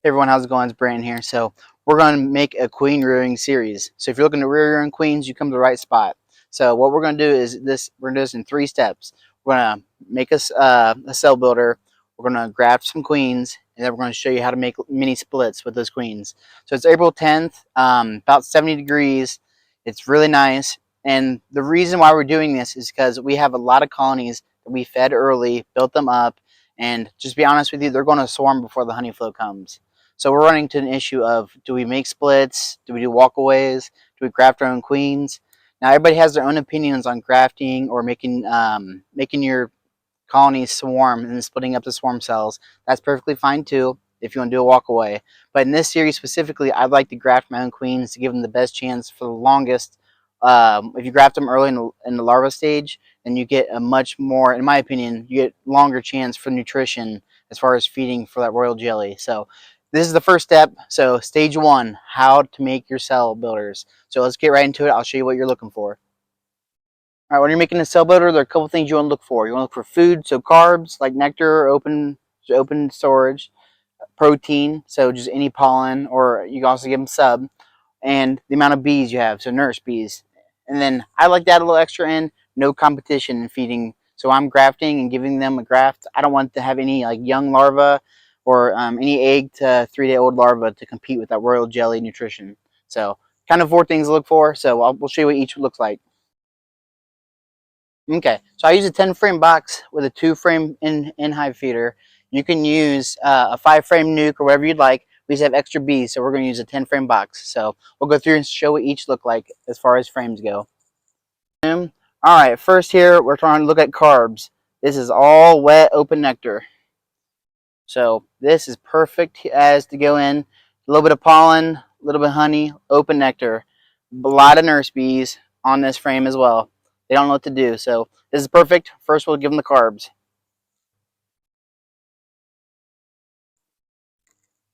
Hey everyone, how's it going? It's Brandon here. So we're going to make a queen rearing series. So if you're looking to rear your own queens, you come to the right spot. So what we're going to do is this. We're going to do this in 3 steps. We're going to make us a cell builder. We're going to graft some queens, and then we're going to show you how to make mini splits with those queens. So it's April 10th, about 70 degrees. It's really nice. And the reason why we're doing this is because we have a lot of colonies that we fed early, built them up, and just be honest with you, they're going to swarm before the honey flow comes. So we're running to an issue of, do we make splits? Do we do walkaways? Do we graft our own queens? Now everybody has their own opinions on grafting or making your colonies swarm and then splitting up the swarm cells. That's perfectly fine too if you want to do a walkaway. But in this series specifically, I'd like to graft my own queens to give them the best chance for the longest. If you graft them early in the larva stage, then you get a much more, in my opinion, you get longer chance for nutrition as far as feeding for that royal jelly. So this is the first step. So stage 1, how to make your cell builders. So let's get right into it. I'll show you what you're looking for. All right, when you're making a cell builder, there are a couple things you want to look for. You want to look for food, so carbs like nectar, open storage, protein, so just any pollen, or you can also give them sub, and the amount of bees you have, so nurse bees. And then I like to add a little extra in, no competition in feeding. So I'm grafting and giving them a graft. I don't want to have any like young larva or any egg to 3-day-old larva to compete with that royal jelly nutrition. So kind of 4 things to look for. So we'll show you what each looks like. Okay, so I use a 10 frame box with a 2 frame in hive feeder. You can use a 5 frame nuke or whatever you'd like. We just have extra bees, so we're going to use a 10 frame box. So we'll go through and show what each look like as far as frames go. All right, first here we're trying to look at carbs. This is all wet open nectar. So this is perfect as to go in. A little bit of pollen, a little bit of honey, open nectar. A lot of nurse bees on this frame as well. They don't know what to do. So this is perfect. First we'll give them the carbs.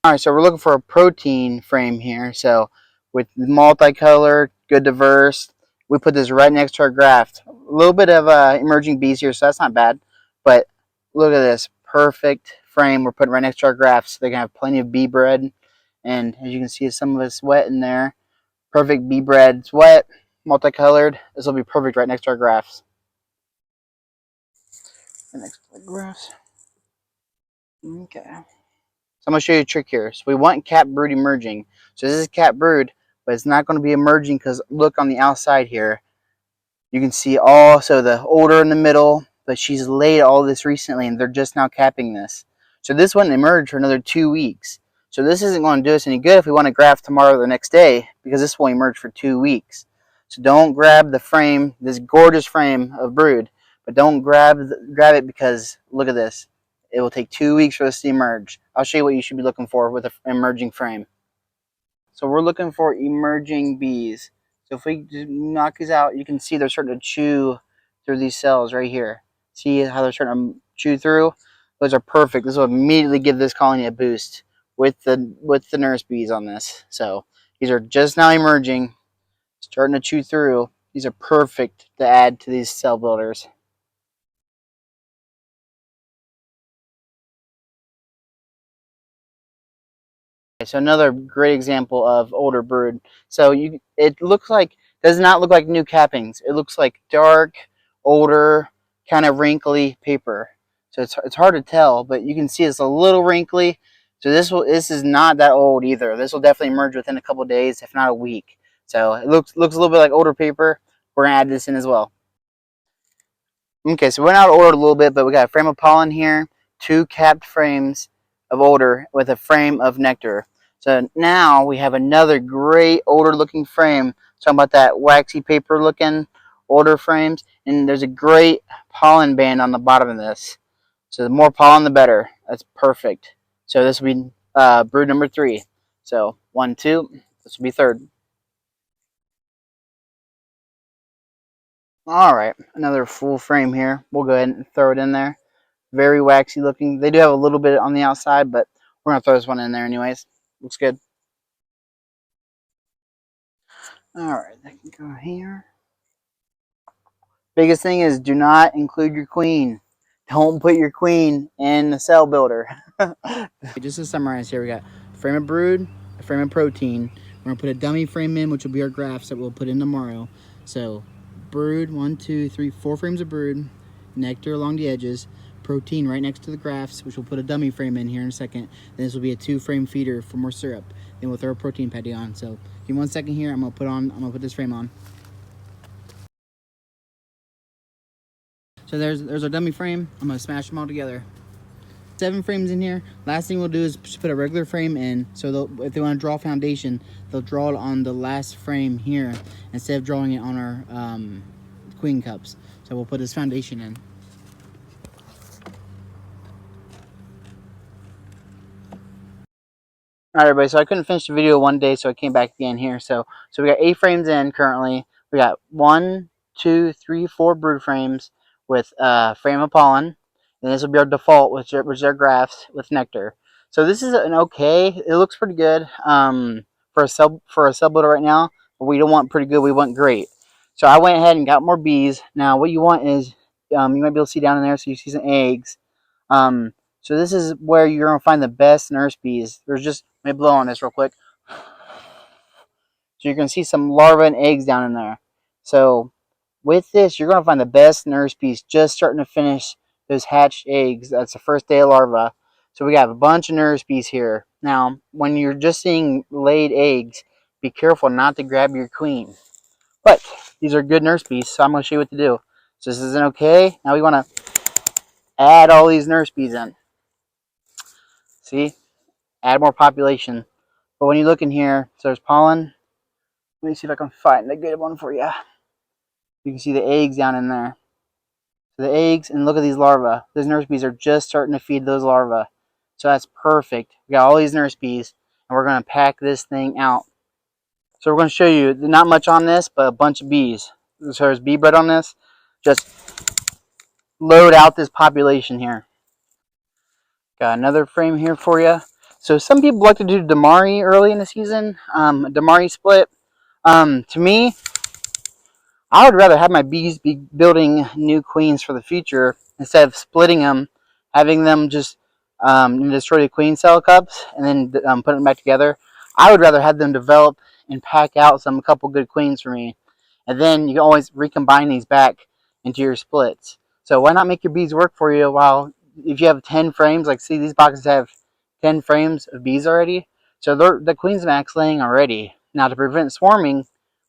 All right, so we're looking for a protein frame here. So with multicolored, good diverse, we put this right next to our graft. A little bit of emerging bees here, so that's not bad. But look at this perfect frame we're putting right next to our grafts. So they can have plenty of bee bread. And as you can see, some of it's wet in there. Perfect bee bread. It's wet, multicolored. This will be perfect right next to our grafts. Right next to the grafts. Okay. So I'm going to show you a trick here. So we want cap brood emerging. So this is cap brood, but it's not going to be emerging because look on the outside here. You can see also the older in the middle, but she's laid all this recently and they're just now capping this. So this wouldn't emerge for another 2 weeks. So this isn't going to do us any good if we want to graft tomorrow or the next day because this will emerge for 2 weeks. So don't grab the frame, this gorgeous frame of brood, but don't grab it because look at this. It will take 2 weeks for this to emerge. I'll show you what you should be looking for with an emerging frame. So we're looking for emerging bees. So if we just knock these out, you can see they're starting to chew through these cells right here. See how they're starting to chew through? Those are perfect. This will immediately give this colony a boost with the nurse bees on this. So these are just now emerging, starting to chew through. These are perfect to add to these cell builders. So another great example of older brood. So it looks like, does not look like new cappings. It looks like dark, older, kind of wrinkly paper. So it's hard to tell, but you can see it's a little wrinkly. So this is not that old either. This will definitely emerge within a couple of days, if not a week. So it looks a little bit like older paper. We're gonna add this in as well. Okay, so we went out of order a little bit, but we got a frame of pollen here, 2 capped frames of odor with a frame of nectar. So now we have another great odor looking frame. Talking about that waxy paper looking odor frames, and there's a great pollen band on the bottom of this. So the more pollen, the better. That's perfect. So this will be brood number 3. So 1, 2. This will be third. All right, another full frame here. We'll go ahead and throw it in there. Very waxy looking. They do have a little bit on the outside, but we're going to throw this one in there anyways. Looks good. Alright, that can go here. Biggest thing is do not include your queen. Don't put your queen in the cell builder. Just to summarize here, we got frame of brood, a frame of protein. We're gonna put a dummy frame in, which will be our grafts that we'll put in tomorrow. So brood, 1, 2, 3, 4 frames of brood, nectar along the edges, protein right next to the grafts, which we'll put a dummy frame in here in a second. Then this will be a 2-frame feeder for more syrup. Then we'll throw a protein patty on. So give me 1 second here. I'm gonna put this frame on. So there's our dummy frame. I'm gonna smash them all together. 7 frames in here. Last thing we'll do is just put a regular frame in. So if they want to draw foundation, they'll draw it on the last frame here instead of drawing it on our queen cups. So we'll put this foundation in. All right, everybody. So I couldn't finish the video one day, so I came back again here. So we got 8 frames in currently. We got 1, 2, 3, 4 brood frames with frame of pollen, and this will be our default, which is our grafts with nectar. So this is an okay. It looks pretty good for a sub builder right now. But we don't want pretty good. We want great. So I went ahead and got more bees. Now what you want is you might be able to see down in there, so you see some eggs. So this is where you're gonna find the best nurse bees. Let me blow on this real quick. So you're gonna see some larvae and eggs down in there. So with this, you're gonna find the best nurse bees just starting to finish those hatched eggs. That's the first day of larva. So we got a bunch of nurse bees here. Now, when you're just seeing laid eggs, be careful not to grab your queen. But these are good nurse bees, so I'm gonna show you what to do. So this isn't okay. Now we wanna add all these nurse bees in. See? Add more population. But when you look in here, so there's pollen. Let me see if I can find a good one for you. You can see the eggs down in there. So the eggs, and look at these larvae. Those nurse bees are just starting to feed those larvae. So that's perfect. We got all these nurse bees, and we're going to pack this thing out. So we're going to show you, not much on this, but a bunch of bees. So there's bee bread on this. Just load out this population here. Got another frame here for you. So some people like to do Damari early in the season, Damari split. To me, I would rather have my bees be building new queens for the future instead of splitting them, having them just destroy the queen cell cups and then put them back together. I would rather have them develop and pack out a couple good queens for me, and then you can always recombine these back into your splits. So why not make your bees work for you? While if you have 10 frames, like see these boxes have 10 frames of bees already, so the queen's max laying already. Now to prevent swarming,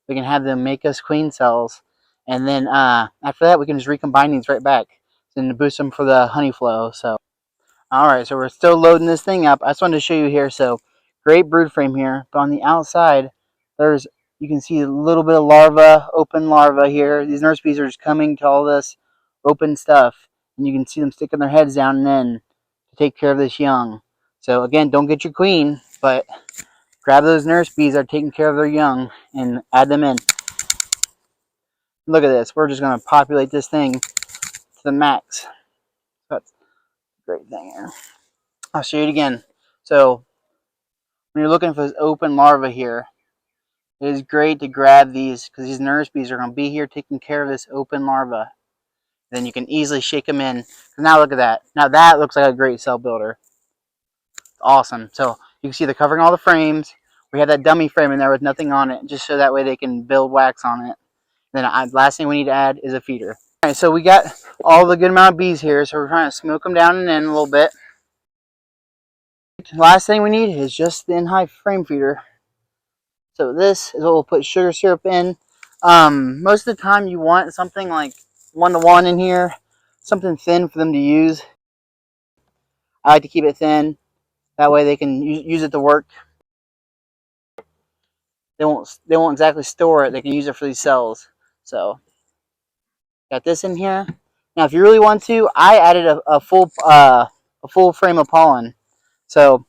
we can have them make us queen cells, and then after that we can just recombine these right back and boost them for the honey flow. So alright, so we're still loading this thing up. I just wanted to show you here. So great brood frame here, but on the outside you can see a little bit of larva, open larva here. These nurse bees are just coming to all this open stuff, and you can see them sticking their heads down in to take care of this young. So again, don't get your queen, but grab those nurse bees that are taking care of their young and add them in. Look at this. We're just going to populate this thing to the max. That's a great thing here. I'll show you it again. So when you're looking for this open larva here, it is great to grab these because these nurse bees are going to be here taking care of this open larva. Then you can easily shake them in. Now look at that. Now that looks like a great cell builder. Awesome. So you can see they're covering all the frames. We have that dummy frame in there with nothing on it, just so that way they can build wax on it. Then last thing we need to add is a feeder. All right, so we got all the good amount of bees here, so we're trying to smoke them down and in a little bit. Last thing we need is just the in-hive frame feeder. So this is what we'll put sugar syrup in. Most of the time you want something like 1-to-1 in here, something thin for them to use. I like to keep it thin. That way they can use it to work. They won't exactly store it. They can use it for these cells. So got this in here. Now, if you really want to, I added a full frame of pollen. So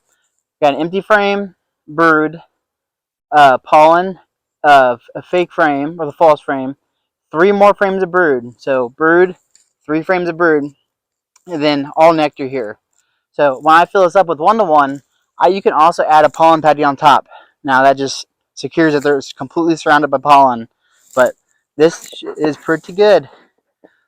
got an empty frame, brood, pollen, a fake frame or the false frame, 3 more frames of brood. So brood, 3 frames of brood, and then all nectar here. So when I fill this up with 1-to-1, you can also add a pollen patty on top. Now that just secures that they're completely surrounded by pollen. But this is pretty good.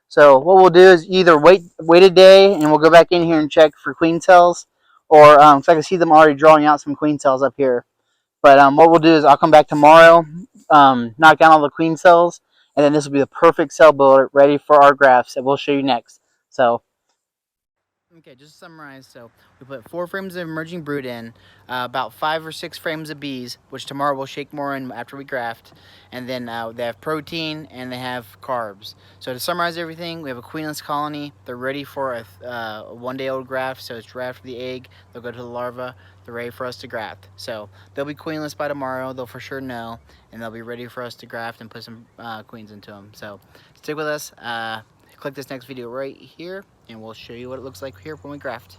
So what we'll do is either wait a day and we'll go back in here and check for queen cells, or because I can see them already drawing out some queen cells up here. But what we'll do is I'll come back tomorrow, knock down all the queen cells, and then this will be the perfect cell builder ready for our grafts that we'll show you next. So, okay, just to summarize, so we put 4 frames of emerging brood in, about 5 or 6 frames of bees, which tomorrow we'll shake more in after we graft, and then they have protein and they have carbs. So to summarize everything, we have a queenless colony. They're ready for a 1-day-old graft, so it's right after the egg. They'll go to the larva. They're ready for us to graft. So they'll be queenless by tomorrow. They'll for sure know, and they'll be ready for us to graft and put some queens into them. So stick with us. Click this next video right here, and we'll show you what it looks like here when we graft.